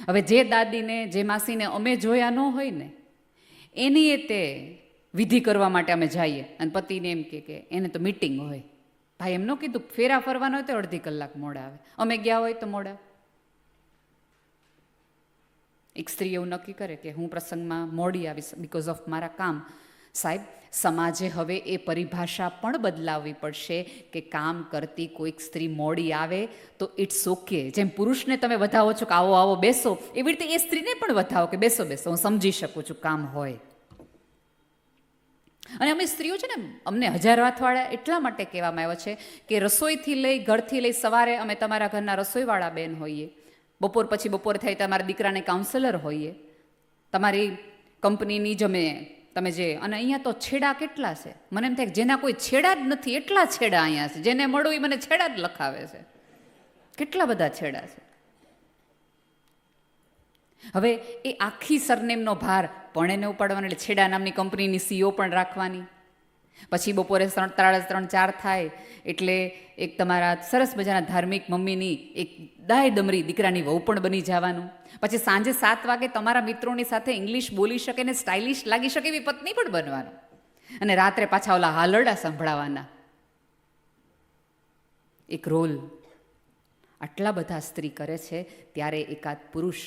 હવે જે દાદીને જે માસીને અમે જોયા ન હોય ને એની તે વિધિ કરવા માટે અમે જઈએ અને પતિને એમ કે એને તો મીટિંગ હોય. ભાઈ એમ ન કીધું ફેરા ફરવાનો હોય તો અડધી કલાક મોડા આવે, અમે ગયા હોય તો મોડા. એક સ્ત્રી એવું નક્કી કરે કે હું પ્રસંગમાં મોડી આવીશ બિકોઝ ઓફ મારા કામ. સાહેબ, સમાજે હવે એ પરિભાષા પણ બદલાવવી પડશે કે કામ કરતી કોઈક સ્ત્રી મોડી આવે તો ઇટ્સ ઓકે. જેમ પુરુષને તમે વધાવો છો કે આવો આવો બેસો, એવી રીતે એ સ્ત્રીને પણ વધાવો કે બેસો બેસો, હું સમજી શકું છું કામ હોય. અને અમે સ્ત્રીઓ છે ને, અમને 1000 વાતવાળા એટલા માટે કહેવામાં આવ્યો છે કે રસોઈથી લઈ ઘરથી લઈ સવારે અમે તમારા ઘરના રસોઈવાળા બેન હોઈએ, બપોર પછી બપોર થાય તમારા દીકરાને કાઉન્સેલર હોઈએ, તમારી કંપનીની જ તમે જે, અને અહીંયા તો છેડા કેટલા છે. મને એમ થાય કે જેના કોઈ છેડા જ નથી એટલા છેડા અહીંયા છે. જેને મળું એ મને છેડા જ લખાવે છે. કેટલા બધા છેડા છે. હવે એ આખી સરનેમનો ભાર પણ એને ઉપાડવાનો, એટલે છેડા નામની કંપનીની સીઓ પણ રાખવાની. પછી બપોરે 3:30-4 થાય એટલે એક તમારા સરસ મજાના ધાર્મિક મમ્મીની એક દાય દમરી દીકરાની વહુ પણ બની જવાનું. પછી સાંજે 7 વાગે તમારા મિત્રોની સાથે ઇંગ્લિશ બોલી શકે ને સ્ટાઇલિશ લાગી શકે એવી પત્ની પણ બનવાનું. અને રાત્રે પાછા ઓલા હાલરડા સંભળાવવાના. એક રોલ આટલા બધા સ્ત્રી કરે છે ત્યારે એકાદ પુરુષ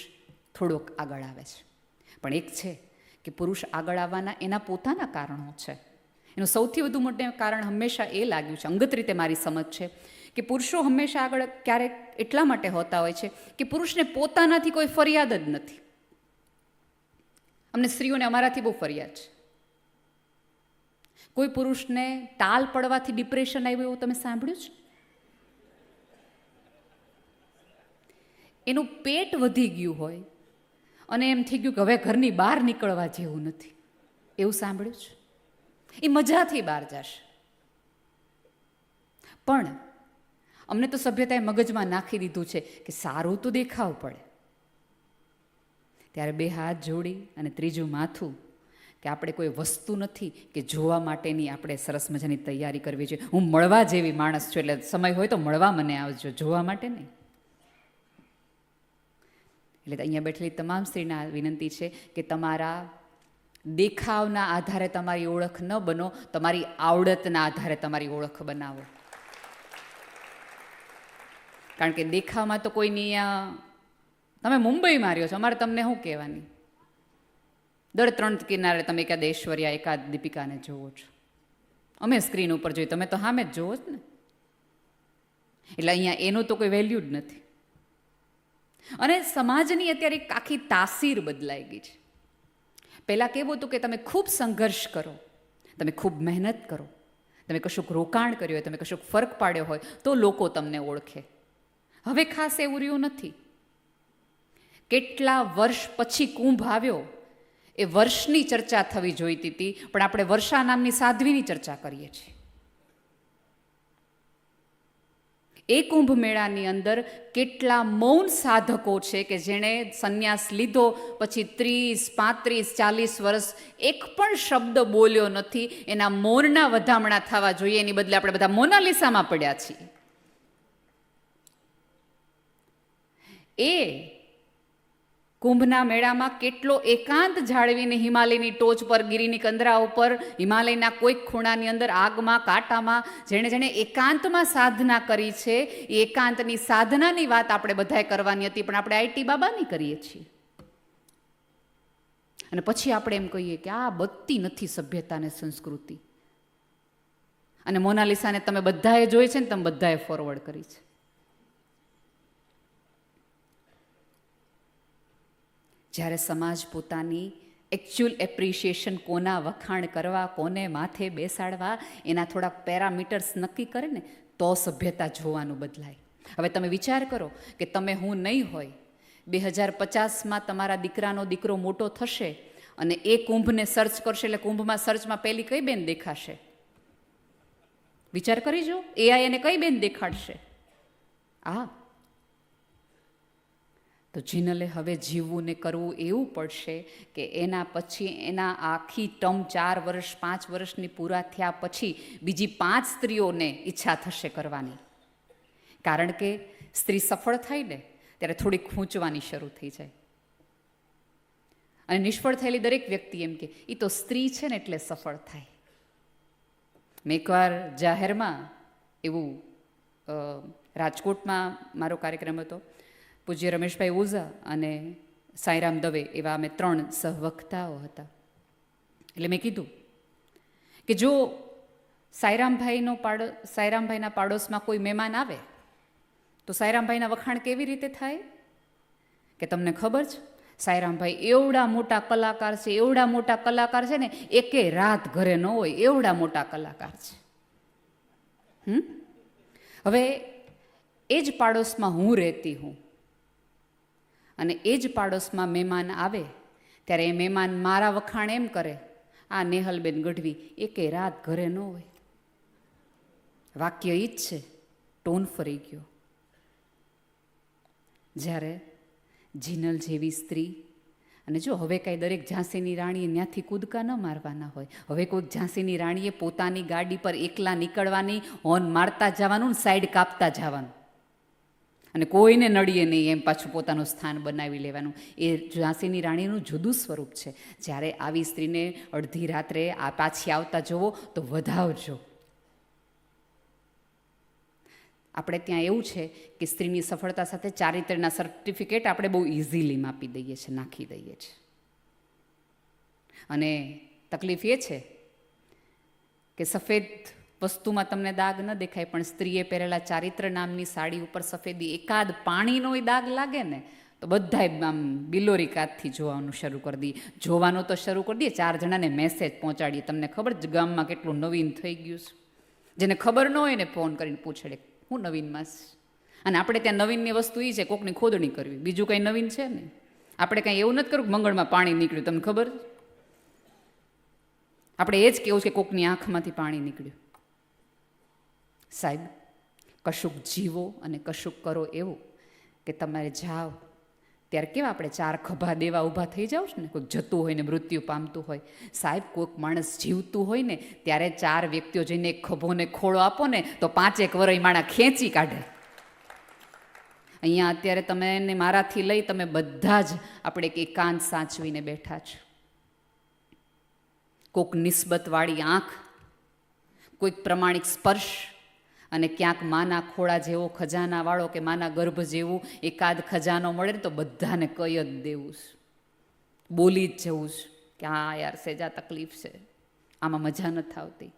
થોડોક આગળ આવે છે. પણ એક છે કે પુરુષ આગળ આવવાના એના પોતાના કારણો છે. એનું સૌથી વધુ મોટું કારણ હંમેશા એ લાગ્યું છે, અંગત રીતે મારી સમજ છે, કે પુરુષો હંમેશા આગળ ક્યારેક એટલા માટે હોતા હોય છે કે પુરુષને પોતાનાથી કોઈ ફરિયાદ જ નથી. અમને સ્ત્રીઓને અમારાથી બહુ ફરિયાદ છે. કોઈ પુરુષને ટાલ પડવાથી ડિપ્રેશન આવ્યું એવું તમે સાંભળ્યું છે? એનું પેટ વધી ગયું હોય અને એમ થઈ ગયું કે હવે ઘરની બહાર નીકળવા જેવું નથી, એવું સાંભળ્યું છે? એ મજાથી બહાર જશે. પણ અમને તો સભ્યતાએ મગજમાં નાખી દીધું છે કે સારું તો દેખાવું પડે. ત્યારે 2 હાથ જોડી અને ત્રીજું માથું કે આપણે કોઈ વસ્તુ નથી કે જોવા માટેની આપણે સરસ મજાની તૈયારી કરવી જોઈએ. હું મળવા જેવી માણસ છું, એટલે સમય હોય તો મળવા મને આવજો, જોવા માટે નહીં. એટલે અહીંયા બેઠેલી તમામ સ્ત્રીને વિનંતી છે કે તમારા દેખાવના આધારે તમારી ઓળખ ન બનો, તમારી આવડતના આધારે તમારી ઓળખ બનાવો. કારણ કે દેખાવમાં તો કોઈની તમે મુંબઈમાં રહ્યો છો, અમારે તમને શું કહેવાની? દર 3 કિનારે તમે એકાદ ઐશ્વર્યા એકાદ દીપિકાને જોવો છો. અમે સ્ક્રીન ઉપર જોઈએ, તમે તો સામે જ જોવો જ ને. એટલે અહીંયા એનું તો કોઈ વેલ્યુ જ નથી. અને સમાજની અત્યારે એક આખી તાસીર બદલાઈ ગઈ છે. પહેલાં કેવું હતું કે તમે ખૂબ સંઘર્ષ કરો, તમે ખૂબ મહેનત કરો, તમે કશુંક રોકાણ કર્યું હોય, તમે કશુંક ફરક પાડ્યો હોય તો લોકો તમને ઓળખે. હવે ખાસ એવું રહ્યું નથી. કેટલા વર્ષ પછી કુંભ આવ્યો એ વર્ષની ચર્ચા થવી જોઈતી હતી, પણ આપણે વર્ષા નામની સાધ્વીની ચર્ચા કરીએ છીએ. એ કુંભ મેળાની અંદર કેટલા મૌન સાધકો છે કે જેણે સંન્યાસ લીધો પછી 30, 35, 40 વર્ષ એક પણ શબ્દ બોલ્યો નથી. એના મૌનના વધામણા થવા જોઈએ, એની બદલે આપણે બધા મોનાલિસામાં પડ્યા છીએ. એ કુંભના મેળામાં કેટલો એકાંત જાળવીને હિમાલયની ટોચ પર, ગિરિની કંદરા ઉપર, હિમાલયના કોઈક ખૂણાની અંદર, આગમાં, કાંટામાં જેણે જેણે એકાંતમાં સાધના કરી છે, એ એકાંતની સાધનાની વાત આપણે બધાએ કરવાની હતી, પણ આપણે આઈટી બાબાની કરીએ છીએ. અને પછી આપણે એમ કહીએ કે આ બત્તી નથી સભ્યતા અને સંસ્કૃતિ. અને મોનાલિસાને તમે બધાએ જોઈ છે ને, તમે બધાએ ફોરવર્ડ કરી છે. જ્યારે સમાજ પોતાની એકચ્યુઅલ એપ્રિશિએશન, કોના વખાણ કરવા, કોને માથે બેસાડવા, એના થોડાક પેરામીટર્સ નક્કી કરે ને તો સભ્યતા જોવાનું બદલાય. હવે તમે વિચાર કરો કે તમે હું નહીં હોય, 2050માં તમારા દીકરાનો દીકરો મોટો થશે અને એ કુંભને સર્ચ કરશે, એટલે કુંભમાં સર્ચમાં પહેલી કઈ બેન દેખાશે? વિચાર કરી જો, એઆઈ એને કઈ બેન દેખાડશે? તો જીનલે હવે જીવવું ને કરવું એવું પડશે કે એના પછી એના આખી ટર્મ 4 વર્ષ 5 વર્ષની પૂરા થયા પછી બીજી 5 સ્ત્રીઓને ઈચ્છા થશે કરવાની. કારણ કે સ્ત્રી સફળ થાય ને ત્યારે થોડી ખૂંચવાની શરૂ થઈ જાય. અને નિષ્ફળ થયેલી દરેક વ્યક્તિ એમ કે એ તો સ્ત્રી છે ને એટલે સફળ થાય. મેં એકવાર જાહેરમાં એવું રાજકોટમાં મારો કાર્યક્રમ હતો. પૂજ્ય રમેશભાઈ ઓઝા અને સાંઈરામ દવે એવા અમે 3 સહવક્તાઓ હતા. એટલે મેં કીધું કે જો સાંઈરામભાઈના પાડોશમાં કોઈ મહેમાન આવે તો સાંઈરામભાઈના વખાણ કેવી રીતે થાય? કે તમને ખબર છે સાંઈરામભાઈ એવડા મોટા કલાકાર છે ને એકે રાત ઘરે ન હોય એવડા મોટા કલાકાર છે. હવે એ જ પાડોશમાં હું રહેતી હું અને એ જ પાડોશમાં મહેમાન આવે ત્યારે એ મહેમાન મારા વખાણ એમ કરે, આ નેહલબેન ગઢવી એકે રાત ઘરે ન હોય. વાક્ય ઈ જ છે, ટોન ફરી ગયો. જ્યારે જીનલ જેવી સ્ત્રી, અને જો હવે કાંઈ દરેક ઝાંસીની રાણીએ ત્યાંથી કૂદકા ન મારવાના હોય. હવે કોઈક ઝાંસીની રાણીએ પોતાની ગાડી પર એકલા નીકળવાની, હોર્ન મારતા જવાનું, સાઈડ કાપતા જવાનું અને કોઈને નડીએ નહીં એમ પાછું પોતાનું સ્થાન બનાવી લેવાનું. એ ઝાંસીની રાણીનું જુદું સ્વરૂપ છે. જ્યારે આવી સ્ત્રીને અડધી રાત્રે પાછી આવતા જુઓ તો વધાવજો. આપણે ત્યાં એવું છે કે સ્ત્રીની સફળતા સાથે ચારિત્ર્યના સર્ટિફિકેટ આપણે બહુ ઇઝીલી માપી દઈએ છીએ, નાખી દઈએ છીએ. અને તકલીફ એ છે કે સફેદ વસ્તુમાં તમને દાગ ન દેખાય, પણ સ્ત્રીએ પહેરેલા ચારિત્ર નામની સાડી ઉપર સફેદી એકાદ પાણીનો દાગ લાગે ને તો બધાય આમ બિલોરી કાતથી જોવાનું શરૂ કરી દઈએ. જોવાનું તો શરૂ કરી દઈએ, 4 જણાને મેસેજ પહોંચાડીએ. તમને ખબર જ ગામમાં કેટલું નવીન થઈ ગયું છે. જેને ખબર ન હોય ને ફોન કરીને પૂછડે હું નવીનમાં. અને આપણે ત્યાં નવીનની વસ્તુ એ છે કોકની ખોદણી કરવી, બીજું કંઈ નવીન છે ને. આપણે કંઈ એવું નથી કરવું મંગળમાં પાણી નીકળ્યું, તમને ખબર? આપણે એ જ કહેવું છે કે કોકની આંખમાંથી પાણી નીકળ્યું. સાહેબ, કશુંક જીવો અને કશુંક કરો એવું કે તમારે જાઓ ત્યારે કેવા આપણે 4 ખભા દેવા ઊભા થઈ જાવ છો ને. કોઈક જતું હોય ને મૃત્યુ પામતું હોય. સાહેબ, કોઈક માણસ જીવતું હોય ને ત્યારે 4 વ્યક્તિઓ જઈને એક ખભોને ખોળો આપો ને તો 5 વર્ષ માણા ખેંચી કાઢે. અહીંયા અત્યારે તમે ને મારાથી લઈ તમે બધા જ આપણે એક એકાંત સાચવીને બેઠા છો. કોઈક નિસ્બતવાળી આંખ, કોઈક પ્રમાણિક સ્પર્શ અને ક્યાંક માના ખોળા જેવો ખજાનાવાળો કે માના ગર્ભ જેવું એકાદ ખજાનો મળે ને તો બધાને કહી જ દેવું છે, બોલી જ જવું છે કે હા યાર સેજા તકલીફ છે, આમાં મજા નથી આવતી.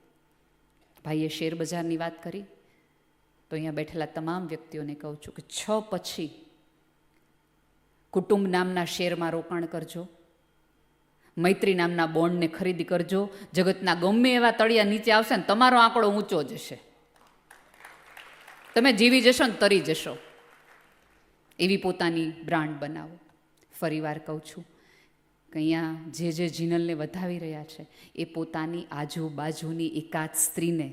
ભાઈએ શેર બજારની વાત કરી તો અહીંયા બેઠેલા તમામ વ્યક્તિઓને કહું છું કે 6 પછી કુટુંબ નામના શેરમાં રોકાણ કરજો, મૈત્રી નામના બોન્ડને ખરીદી કરજો. જગતના ગમે એવા તળિયા નીચે આવશે ને તમારો આંકડો ઊંચો જશે. તમે જીવી જશો ને તરી જશો. એવી પોતાની બ્રાન્ડ બનાવો. ફરીવાર કહું છું કે અહીંયા જે જીનલને વધાવી રહ્યા છે એ પોતાની આજુબાજુની એકાદ સ્ત્રીને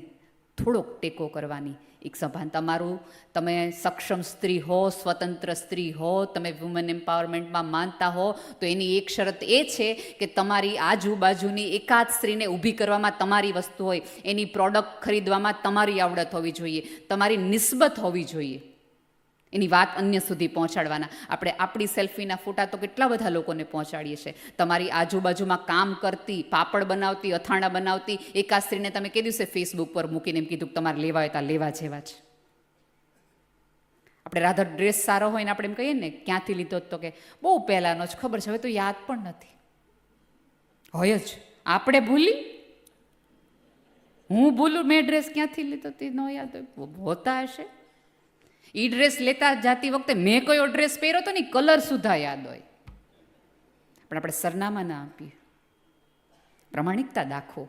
થોડોક ટેકો કરવાની એક સભાન. તમે સક્ષમ સ્ત્રી હો, સ્વતંત્ર સ્ત્રી હો, તમે વુમન એમ્પાવરમેન્ટમાં માનતા હો તો એની એક શરત એ છે કે તમારી આજુબાજુની એકાદ સ્ત્રીને ઊભી કરવામાં તમારી વસ્તુ હોય, એની પ્રોડક્ટ ખરીદવામાં તમારી આવડત હોવી જોઈએ, તમારી નિસ્બત હોવી જોઈએ, એની વાત અન્ય સુધી પહોંચાડવાના. આપણે આપણી સેલ્ફીના ફોટા તો કેટલા બધા લોકોને પહોંચાડીએ છીએ. તમારી આજુબાજુમાં કામ કરતી, પાપડ બનાવતી, અથાણા બનાવતી એકાદ સ્ત્રીને તમે કહી દિવસે ફેસબુક પર મૂકીને એમ કીધું કે તમારે લેવા હોય ત્યાં લેવા જેવા છે. આપણે રાધર ડ્રેસ સારો હોય ને આપણે એમ કહીએ ને ક્યાંથી લીધો તો કે બહુ પહેલાંનો જ, ખબર છે હવે તો યાદ પણ નથી. હોય જ આપણે ભૂલી, હું ભૂલું મેં ડ્રેસ ક્યાંથી લીધો તે ન યાદ હોય, હોતા હશે. એ ડ્રેસ લેતા જાતી વખતે મેં કયો ડ્રેસ પહેર્યો હતો ને કલર સુધા યાદ હોય, પણ આપણે સરનામા ના આપીએ. પ્રમાણિકતા દાખવો.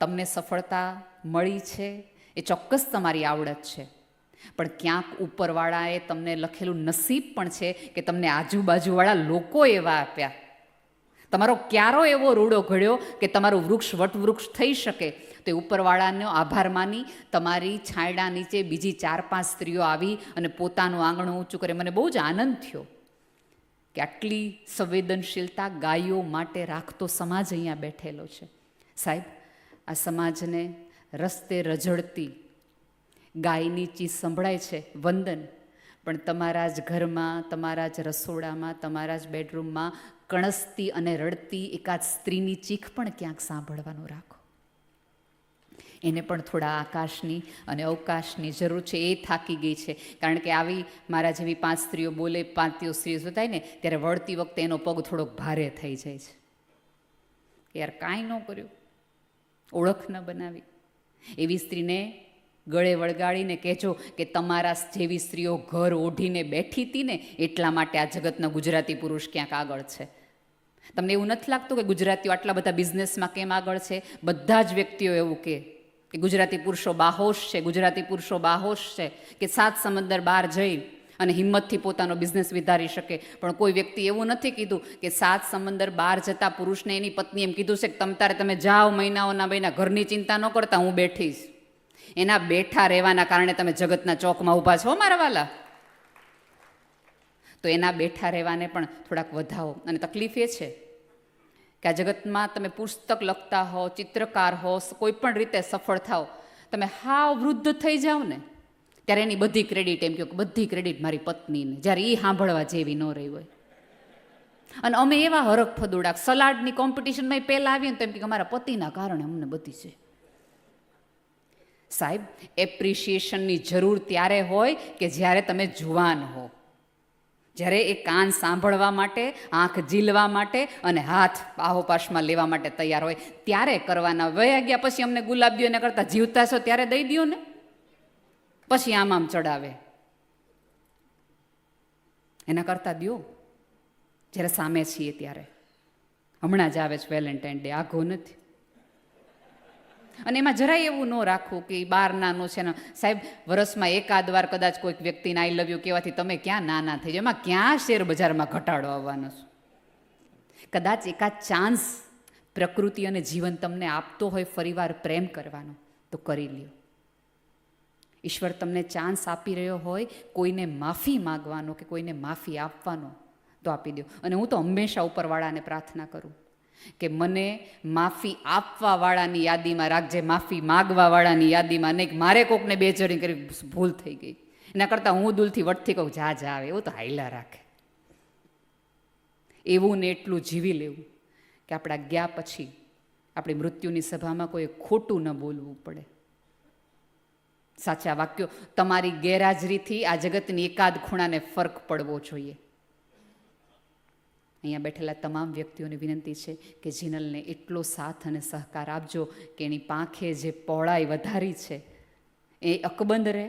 તમને સફળતા મળી છે એ ચોક્કસ તમારી આવડત છે, પણ ક્યાંક ઉપરવાળાએ તમને લખેલું નસીબ પણ છે કે તમને આજુબાજુવાળા લોકો એવા આપ્યા. તમારો ક્યારો એવો રૂડો ઘડ્યો કે તમારું વૃક્ષ વટવૃક્ષ થઈ શકે. તો એ ઉપરવાળાનો આભાર માની તમારી છાંયડા નીચે બીજી 4-5 સ્ત્રીઓ આવી અને પોતાનું આંગણું ઊંચું કરે. મને બહુ જ આનંદ થયો કે આટલી સંવેદનશીલતા ગાયો માટે રાખતો સમાજ અહીંયા બેઠેલો છે. સાહેબ, આ સમાજને રસ્તે રઝળતી ગાયની ચીસ સંભળાય છે, વંદન, પણ તમારા જ ઘરમાં, તમારા જ રસોડામાં, તમારા જ બેડરૂમમાં કણસતી અને રડતી એકાદ સ્ત્રીની ચીખ પણ ક્યાંક સાંભળવાનું રાખો. એને પણ થોડા આકાશની અને અવકાશની જરૂર છે. એ થાકી ગઈ છે, કારણ કે આવી મારા જેવી 5 સ્ત્રીઓ બોલે, 5 સ્ત્રીઓ થાય ને ત્યારે વળતી વખતે એનો પગ થોડોક ભારે થઈ જાય છે. યાર કાંઈ ન કર્યું, ઓળખ ન બનાવી. એવી સ્ત્રીને ગળે વળગાડીને કહેજો કે તમારા જેવી સ્ત્રીઓ ઘર ઓઢીને બેઠી હતી ને એટલા માટે આ જગતનો ગુજરાતી પુરુષ ક્યાંક આગળ છે. તમને એવું નથી લાગતું કે ગુજરાતીઓ આટલા બધા બિઝનેસમાં કેમ આગળ છે? બધા જ વ્યક્તિઓ એવું કે ગુજરાતી પુરુષો બાહોશ છે, ગુજરાતી પુરુષો બાહોશ છે, કે 7 સમંદર બહાર જઈ અને હિંમતથી પોતાનો બિઝનેસ વધારી શકે. પણ કોઈ વ્યક્તિ એવું નથી કીધું કે 7 સમંદર બહાર જતા પુરુષને એની પત્ની એમ કીધું છે કે તમે જાઓ, મહિનાઓના મહિના ઘરની ચિંતા ન કરતા, હું બેઠીશ. એના બેઠા રહેવાના કારણે તમે જગતના ચોકમાં ઊભા છો મારા વાલા. તો એના બેઠા રહેવાને પણ થોડાક વધાવો. અને તકલીફ એ છે કે આ જગતમાં તમે પુસ્તક લખતા હો, ચિત્રકાર હો, કોઈ પણ રીતે સફળ થાઓ, તમે હાવ વૃદ્ધ થઈ જાઓ ને ત્યારે એની બધી ક્રેડિટ એમ કહો કે બધી ક્રેડિટ મારી પત્નીને, જ્યારે એ સાંભળવા જેવી ન રહી હોય. અને અમે એવા હરખ ફદુડાક સલાડની કોમ્પિટિશનમાં પહેલાં આવીએ ને તો એમ કે અમારા પતિના કારણે અમને બધી છે. સાહેબ, એપ્રિશિએશનની જરૂર ત્યારે હોય કે જ્યારે તમે જુવાન હો, જ્યારે એ કાન સાંભળવા માટે, આંખ ઝીલવા માટે અને હાથ બાહોપાશમાં લેવા માટે તૈયાર હોય ત્યારે કરવાના. વયા ગયા પછી અમને ગુલાબ દો એના કરતાં જીવતા છો ત્યારે દઈ દો ને, પછી આમ ચડાવે એના કરતાં દો જ્યારે સામે છીએ ત્યારે. હમણાં જ આવે છે વેલેન્ટાઇન ડે, આઘો નથી. અને એમાં જરાય એવું ન રાખવું કે બાર નાનું છે ને. સાહેબ, વર્ષમાં એકાદ વાર કદાચ કોઈક વ્યક્તિને આઈ લવ યુ કહેવાથી તમે ક્યાં નાના થઈ જાઓ? એમાં ક્યાં શેર બજારમાં ઘટાડો આવવાનો છે? કદાચ એકાદ ચાન્સ પ્રકૃતિ અને જીવન તમને આપતો હોય ફરીવાર પ્રેમ કરવાનો, તો કરી લ્યો. ઈશ્વર તમને ચાન્સ આપી રહ્યો હોય કોઈને માફી માગવાનો કે કોઈને માફી આપવાનો, તો આપી દો. અને હું તો હંમેશા ઉપરવાળાને પ્રાર્થના કરું કે મને માફી આપવાવાળાની યાદીમાં રાખજે, માફી માગવાવાળાની યાદીમાં નહીં. મારે કોકને બેચોરી કરી ભૂલ થઈ ગઈ એના કરતાં હું દિલથી વટથી કહું જા આવે, એવું તો હાઈલા રાખે. એવું ને એટલું જીવી લેવું કે આપણા ગયા પછી આપણી મૃત્યુની સભામાં કોઈ ખોટું ન બોલવું પડે. સાચા વાક્યો. તમારી ગેરહાજરીથી આ જગતની એકાદ ખૂણાને ફરક પડવો જોઈએ. અહીંયા બેઠેલા તમામ વ્યક્તિઓને વિનંતી છે કે જીનલને એટલો સાથ અને સહકાર આપજો કે એની પાંખે જે પહોળાઈ વધારી છે એ અકબંધ રહે,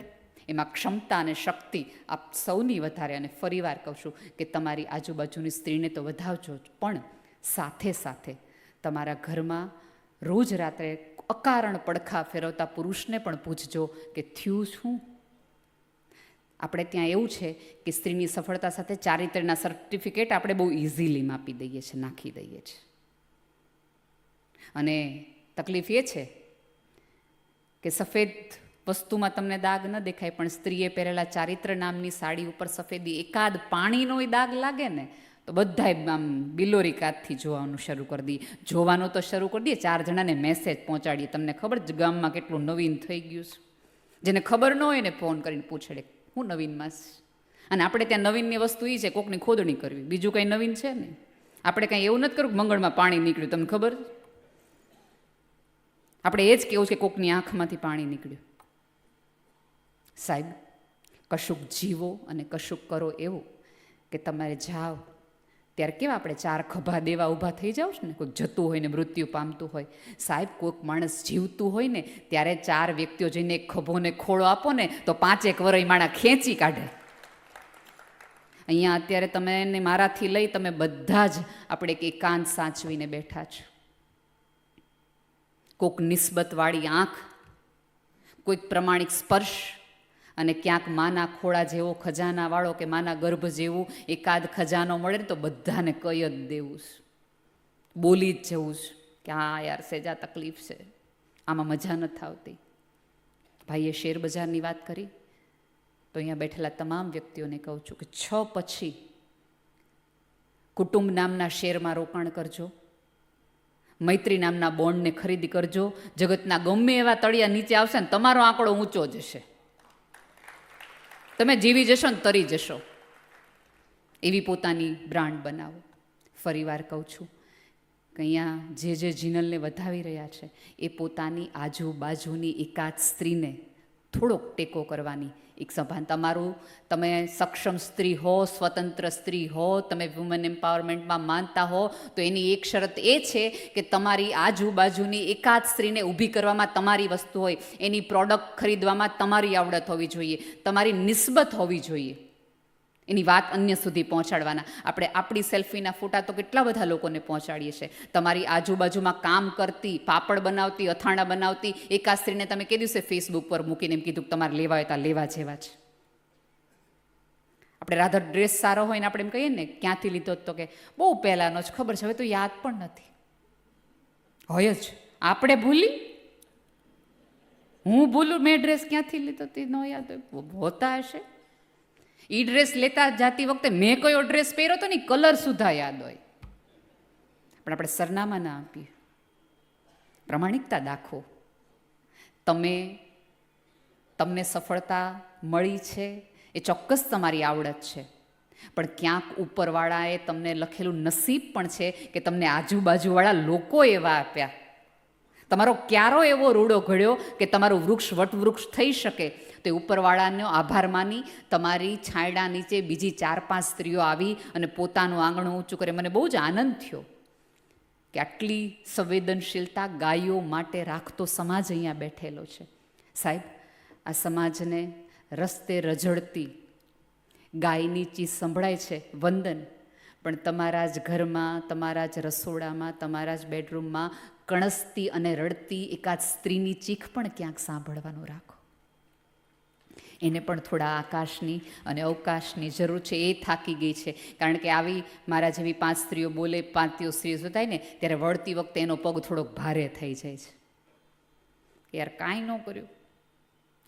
એમાં ક્ષમતા અને શક્તિ આપ સૌની વધારે. અને ફરીવાર કહું છું કે તમારી આજુબાજુની સ્ત્રીને તો વધાવજો જ, પણ સાથે સાથે તમારા ઘરમાં રોજ રાત્રે અકારણ પડખા ફેરવતા પુરુષને પણ પૂછજો કે થયું શું. આપણે ત્યાં એવું છે કે સ્ત્રીની સફળતા સાથે ચારિત્ર્યના સર્ટિફિકેટ આપણે બહુ ઇઝીલી માપી દઈએ છીએ, નાખી દઈએ છીએ. અને તકલીફ એ છે કે સફેદ વસ્તુમાં તમને દાગ ન દેખાય, પણ સ્ત્રીએ પહેરેલા ચારિત્ર નામની સાડી ઉપર સફેદી એકાદ પાણીનો દાગ લાગે ને તો બધાય આમ બિલોરી કાતથી જોવાનું શરૂ કરી દઈએ. જોવાનું તો શરૂ કરી દઈએ, 4 જણાને મેસેજ પહોંચાડીએ. તમને ખબર જ ગામમાં કેટલું નવીન થઈ ગયું છે. જેને ખબર ન હોય ને ફોન કરીને પૂછડે હું નવીનમાં છે. અને આપણે ત્યાં નવીનની વસ્તુ એ છે કોકની ખોદણી કરવી, બીજું કંઈ નવીન છે ને. આપણે કંઈ એવું નથી કરવું મંગળમાં પાણી નીકળ્યું, તમને ખબર? આપણે એ જ કેવું છે કે કોકની આંખમાંથી પાણી નીકળ્યું. સાહેબ, કશુંક જીવો અને કશુંક કરો એવું કે તમારે જાઓ ત્યારે કેવા આપણે 4 ખભા દેવા ઊભા થઈ જાઓ છો ને, કોઈક જતું હોય ને મૃત્યુ પામતું હોય. સાહેબ, કોઈક માણસ જીવતું હોય ને ત્યારે 4 વ્યક્તિઓ જઈને એક ખભો ને ખોળો આપો ને તો 5 વર્ષ માણા ખેંચી કાઢે. અહીંયા અત્યારે તમે ને મારાથી લઈ તમે બધા જ આપણે એક એકાંત સાચવીને બેઠા છો. કોઈક નિસ્બતવાળી આંખ, કોઈક પ્રમાણિક સ્પર્શ અને ક્યાંક માના ખોળા જેવો ખજાનાવાળો કે માના ગર્ભ જેવું એકાદ ખજાનો મળે ને તો બધાને કહી જ દેવું છે, બોલી જ જવું છે કે હા યાર સેજા તકલીફ છે, આમાં મજા નથી આવતી. ભાઈએ શેર બજારની વાત કરી તો અહીંયા બેઠેલા તમામ વ્યક્તિઓને કહું છું કે 6 પછી કુટુંબ નામના શેરમાં રોકાણ કરજો, મૈત્રી નામના બોન્ડને ખરીદી કરજો. જગતના ગમે એવા તળિયા નીચે આવશે ને તમારો આંકડો ઊંચો જશે. તમે જીવી જશો ને તરી જશો. એવી પોતાની બ્રાન્ડ બનાવો. ફરીવાર કહું છું કે અહીંયા જે જિનલને વધાવી રહ્યા છે એ પોતાની આજુબાજુની એકાદ સ્ત્રીને થોડોક ટેકો કરવાની એક સભાન. તમારું, તમે સક્ષમ સ્ત્રી હો, સ્વતંત્ર સ્ત્રી હો, તમે વુમન એમ્પાવરમેન્ટમાં માનતા હો, તો એની એક શરત એ છે કે તમારી આજુબાજુની એકાદ સ્ત્રીને ઊભી કરવામાં તમારી વસ્તુ હોય, એની પ્રોડક્ટ ખરીદવામાં તમારી આવડત હોવી જોઈએ, તમારી નિસ્બત હોવી જોઈએ, એની વાત અન્ય સુધી પહોંચાડવાના. આપણે આપણી સેલ્ફીના ફોટા તો કેટલા બધા લોકોને પહોંચાડીએ છીએ. તમારી આજુબાજુમાં કામ કરતી, પાપડ બનાવતી, અથાણા બનાવતી એકાદ સ્ત્રીને તમે કહી દિવસે ફેસબુક પર મૂકીને એમ કીધું કે તમારે લેવા હોય તો લેવા જેવા છે. આપણે રાધર ડ્રેસ સારો હોય ને આપણે એમ કહીએ ને ક્યાંથી લીધો, તો કે બહુ પહેલાંનો જ, ખબર છે હવે તો યાદ પણ નથી. હોય જ, આપણે ભૂલી, હું ભૂલું મેં ડ્રેસ ક્યાંથી લીધો તે ન યાદ હોય, હોતા હશે. એ ડ્રેસ લેતા જાતી વખતે મેં કયો ડ્રેસ પહેર્યો હતો ને કલર સુધા યાદ હોય, પણ આપણે સરનામા ના આપીએ. પ્રમાણિકતા દાખવો. તમને સફળતા મળી છે એ ચોક્કસ તમારી આવડત છે, પણ ક્યાંક ઉપરવાળાએ તમને લખેલું નસીબ પણ છે કે તમને આજુબાજુવાળા લોકો એવા આપ્યા. તમારો ક્યારો એવો રૂડો ઘડ્યો કે તમારું વૃક્ષ વટવૃક્ષ થઈ શકે, તો ઉપરવાળાનો આભાર માની તમારી છાંયડા નીચે બીજી 4-5 સ્ત્રીઓ આવી અને પોતાનું આંગણું ઊંચું કરે. મને બહુ જ આનંદ થયો કે આટલી સંવેદનશીલતા ગાયો માટે રાખતો સમાજ અહીંયા બેઠેલો છે. સાહેબ, આ સમાજને રસ્તે રઝળતી ગાયની ચીજ સંભળાય છે, વંદન, પણ તમારા જ ઘરમાં, તમારા જ રસોડામાં, તમારા જ બેડરૂમમાં કણસતી અને રડતી એકાદ સ્ત્રીની ચીખ પણ ક્યાંક સાંભળવાનું રાખો. એને પણ થોડા આકાશની અને અવકાશની જરૂર છે. એ થાકી ગઈ છે, કારણ કે આવી મારા જેવી 5 સ્ત્રીઓ બોલે, 5 સ્ત્રીઓ થાય ને ત્યારે વળતી વખતે એનો પગ થોડોક ભારે થઈ જાય છે. યાર કાંઈ ન કર્યું,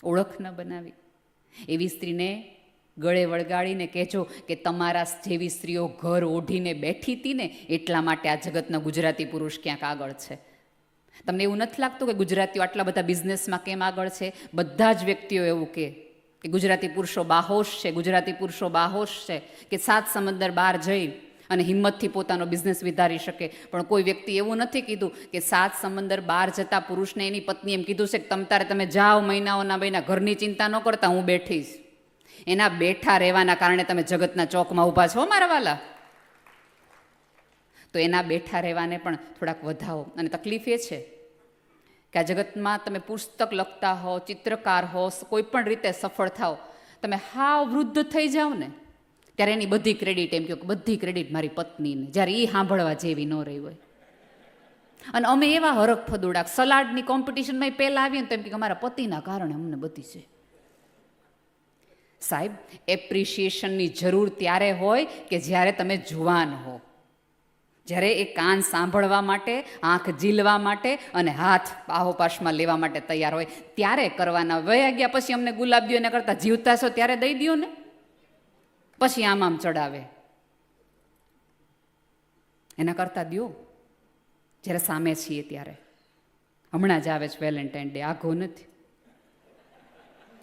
ઓળખ ન બનાવી. એવી સ્ત્રીને ગળે વળગાડીને કહેજો કે તમારા જેવી સ્ત્રીઓ ઘર ઓઢીને બેઠી હતી ને એટલા માટે આ જગતના ગુજરાતી પુરુષ ક્યાંક આગળ છે. તમને એવું નથી લાગતું કે ગુજરાતીઓ આટલા બધા બિઝનેસમાં કેમ આગળ છે? બધા જ વ્યક્તિઓ એવું કે ગુજરાતી પુરુષો બાહોશ છે, ગુજરાતી પુરુષો બાહોશ છે, કે 7 સમંદર બહાર જઈ અને હિંમતથી પોતાનો બિઝનેસ વધારી શકે. પણ કોઈ વ્યક્તિ એવું નથી કીધું કે 7 સમંદર બહાર જતા પુરુષને એની પત્ની એમ કીધું છે કે તમે જાઓ, મહિનાઓના મહિના ઘરની ચિંતા ન કરતા, હું બેઠીશ. એના બેઠા રહેવાના કારણે તમે જગતના ચોકમાં ઊભા છો મારા વાલા. તો એના બેઠા રહેવાને પણ થોડાક વધાવો. અને તકલીફ એ છે કે આ જગતમાં તમે પુસ્તક લખતા હો, ચિત્રકાર હો, કોઈ પણ રીતે સફળ થાઓ, તમે હાવ વૃદ્ધ થઈ જાઓ ને ત્યારે એની બધી ક્રેડિટ એમ કહો કે બધી ક્રેડિટ મારી પત્નીને, જ્યારે એ સાંભળવા જેવી ન રહી હોય. અને અમે એવા હરખ ફદુડાક સલાડની કોમ્પિટિશનમાં પહેલાં આવીએ ને તો એમ કે અમારા પતિના કારણે અમને બધી છે. સાહેબ, એપ્રિશિએશનની જરૂર ત્યારે હોય કે જ્યારે તમે જુવાન હો, જ્યારે એ કાન સાંભળવા માટે, આંખ ઝીલવા માટે અને હાથ બાહોપાશમાં લેવા માટે તૈયાર હોય ત્યારે કરવાના. વયા ગયા પછી અમને ગુલાબ દો એના કરતાં જીવતા છો ત્યારે દઈ દો ને, પછી આમ ચડાવે એના કરતાં દો જ્યારે સામે છીએ ત્યારે. હમણાં જ આવે છે વેલેન્ટાઇન ડે, આઘો નથી.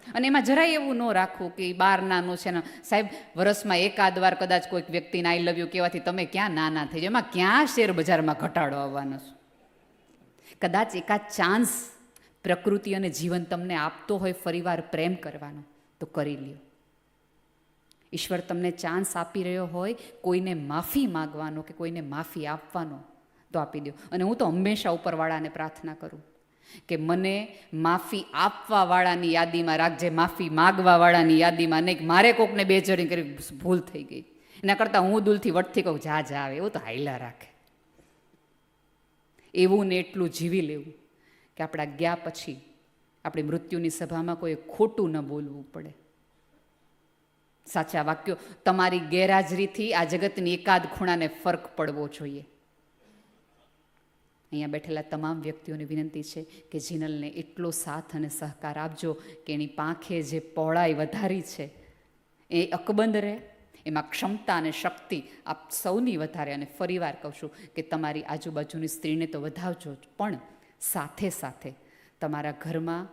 અને એમાં જરાય એવું ન રાખવું કે બાર નાનું છે ને. સાહેબ, વર્ષમાં એકાદ વાર કદાચ કોઈક વ્યક્તિને આઈ લવ યુ કહેવાથી તમે ક્યાં નાના થઈ જાય? એમાં ક્યાં શેર બજારમાં ઘટાડો આવવાનો છે? કદાચ એકાદ ચાન્સ પ્રકૃતિ અને જીવન તમને આપતો હોય ફરીવાર પ્રેમ કરવાનો, તો કરી લ્યો. ઈશ્વર તમને ચાન્સ આપી રહ્યો હોય કોઈને માફી માગવાનો કે કોઈને માફી આપવાનો, તો આપી દો. અને હું તો હંમેશા ઉપરવાળાને પ્રાર્થના કરું કે મને માફી આપવાવાળાની યાદીમાં રાખજે, માફી માગવાવાળાની યાદીમાં નહીં. મારે કોકને બેજરી કરી ભૂલ થઈ ગઈ એના કરતાં હું દિલથી વટથી કહું જા આવે, એવું તો હાઈલા રાખે. એવું ને એટલું જીવી લેવું કે આપણા ગયા પછી આપણી મૃત્યુની સભામાં કોઈ ખોટું ન બોલવું પડે. સાચા વાક્યો. તમારી ગેરહાજરીથી આ જગતની એકાદ ખૂણાને ફરક પડવો જોઈએ. અહીંયા બેઠેલા તમામ વ્યક્તિઓને વિનંતી છે કે જિનલને એટલો સાથ અને સહકાર આપજો કે એની પાંખે જે પહોળાઈ વધારી છે એ અકબંધ રહે, એમાં ક્ષમતા અને શક્તિ આપ સૌની વધારે. અને ફરીવાર કહું છું કે તમારી આજુબાજુની સ્ત્રીને તો વધાવજો જ, પણ સાથે સાથે તમારા ઘરમાં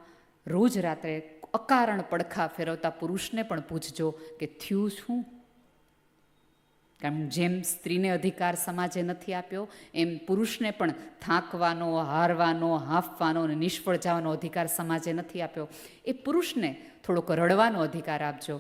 રોજ રાત્રે અકારણ પડખા ફેરવતા પુરુષને પણ પૂછજો કે થયું શું. કારણ જેમ સ્ત્રીને અધિકાર સમાજે નથી આપ્યો એમ પુરુષને પણ થાકવાનો, હારવાનો, હાંફવાનો અને નિષ્ફળ જવાનો અધિકાર સમાજે નથી આપ્યો. એ પુરુષને થોડોક રડવાનો અધિકાર આપજો.